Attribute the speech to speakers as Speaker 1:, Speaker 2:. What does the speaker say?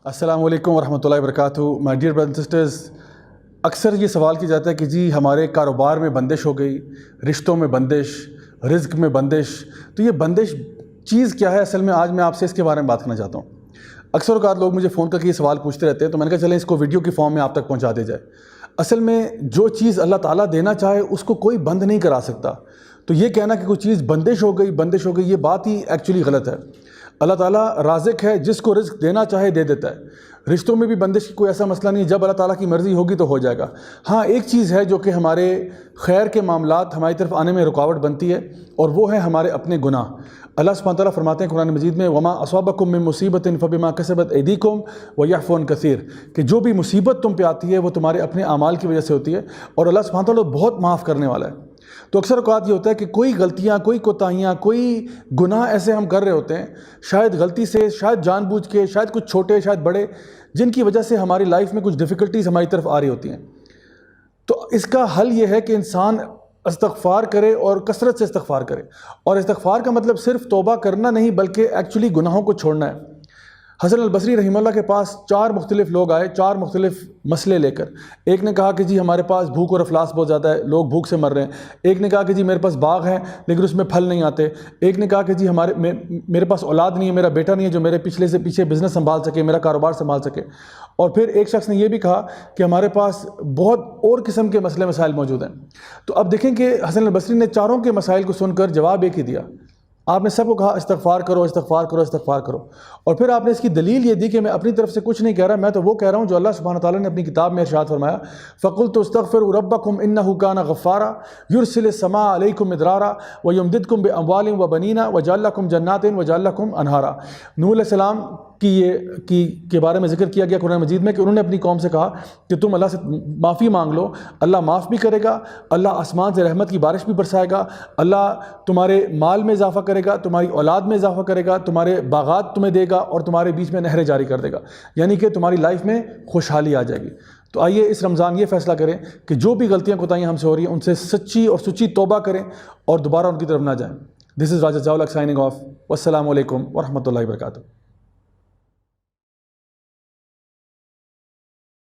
Speaker 1: السلام علیکم ورحمۃ اللہ وبرکاتہ. My dear brothers and sisters, اکثر یہ سوال کیا جاتا ہے کہ جی ہمارے کاروبار میں بندش ہو گئی، رشتوں میں بندش، رزق میں بندش. تو یہ بندش چیز کیا ہے؟ اصل میں آج میں آپ سے اس کے بارے میں بات کرنا چاہتا ہوں. اکثر اوقات لوگ مجھے فون کر کے یہ سوال پوچھتے رہتے ہیں، تو میں نے کہا چلیں اس کو ویڈیو کی فارم میں آپ تک پہنچا دیا جائے. اصل میں جو چیز اللہ تعالیٰ دینا چاہے اس کو کوئی بند نہیں کرا سکتا. تو یہ کہنا کہ کوئی چیز بندش ہو گئی، یہ بات ہی ایکچولی غلط ہے. اللہ تعالیٰ رازق ہے، جس کو رزق دینا چاہے دے دیتا ہے. رشتوں میں بھی بندش کی کوئی ایسا مسئلہ نہیں، جب اللہ تعالیٰ کی مرضی ہوگی تو ہو جائے گا. ہاں ایک چیز ہے جو کہ ہمارے خیر کے معاملات ہماری طرف آنے میں رکاوٹ بنتی ہے، اور وہ ہے ہمارے اپنے گناہ. اللہ سبحانہ تعالیٰ فرماتے ہیں قرآن مجید میں وما اصابکم من مصیبت فبما کسبت ایدیکم ویعفو عن کثیر، کہ جو بھی مصیبت تم پہ آتی ہے وہ تمہارے اپنے اعمال کی وجہ سے ہوتی ہے، اور اللہ سبحانہ تعالیٰ بہت معاف کرنے والا ہے. تو اکثر اوقات یہ ہوتا ہے کہ کوئی غلطیاں، کوئی کوتاہیاں، کوئی گناہ ایسے ہم کر رہے ہوتے ہیں، شاید غلطی سے، شاید جان بوجھ کے، شاید کچھ چھوٹے، شاید بڑے، جن کی وجہ سے ہماری لائف میں کچھ ڈیفیکلٹیز ہماری طرف آ رہی ہوتی ہیں. تو اس کا حل یہ ہے کہ انسان استغفار کرے اور کثرت سے استغفار کرے. اور استغفار کا مطلب صرف توبہ کرنا نہیں، بلکہ ایکچولی گناہوں کو چھوڑنا ہے. حسن البصری رحمہ اللہ کے پاس 4 مختلف لوگ آئے، 4 مختلف مسئلے لے کر. ایک نے کہا کہ جی ہمارے پاس بھوک اور افلاس بہت زیادہ ہے، لوگ بھوک سے مر رہے ہیں. ایک نے کہا کہ جی میرے پاس باغ ہے لیکن اس میں پھل نہیں آتے. ایک نے کہا کہ جی میرے پاس اولاد نہیں ہے، میرا بیٹا نہیں ہے جو میرے پیچھے بزنس سنبھال سکے، میرا کاروبار سنبھال سکے. اور پھر ایک شخص نے یہ بھی کہا کہ ہمارے پاس بہت اور قسم کے مسئلے مسائل موجود ہیں. تو اب دیکھیں کہ حسن البصری نے چاروں کے مسائل کو سن کر جواب ایک ہی دیا. آپ نے سب کو کہا استغفار کرو، استغفار کرو، استغفار کرو. اور پھر آپ نے اس کی دلیل یہ دی کہ میں اپنی طرف سے کچھ نہیں کہہ رہا، میں تو وہ کہہ رہا ہوں جو اللہ سبحانہ تعالیٰ نے اپنی کتاب میں ارشاد فرمایا فَقُلْتُ اسْتَغْفِرُوا رَبَّكُمْ إِنَّهُ كَانَ غَفَّارًا يُرْسِلِ السَّمَاءَ عَلَيْكُمْ مِدْرَارًا وَيُمْدِدْكُمْ بِأَمْوَالٍ وَبَنِينَ وَيَجْعَلْ لَكُمْ جَنَّاتٍ وَيَجْعَلْ لَكُمْ أَنْهَارًا. نوح علیہ السلام کے بارے میں ذکر کیا گیا قرآن مجید میں کہ انہوں نے اپنی قوم سے کہا کہ تم اللہ سے معافی مانگ لو، اللہ معاف بھی کرے گا، اللہ آسمان سے رحمت کی بارش بھی برسائے گا، اللہ تمہارے مال میں اضافہ کرے گا، تمہاری اولاد میں اضافہ کرے گا، تمہارے باغات تمہیں دے گا، اور تمہارے بیچ میں نہریں جاری کر دے گا، یعنی کہ تمہاری لائف میں خوشحالی آ جائے گی. تو آئیے اس رمضان یہ فیصلہ کریں کہ جو بھی غلطیاں کوتاہیاں ہم سے ہو رہی ہیں ان سے سچی اور سچی توبہ کریں اور دوبارہ ان کی طرف نہ جائیں. دس از راجہ ضیاء الحق سائننگ آف. والسلام علیکم ورحمۃ اللہ وبرکاتہ.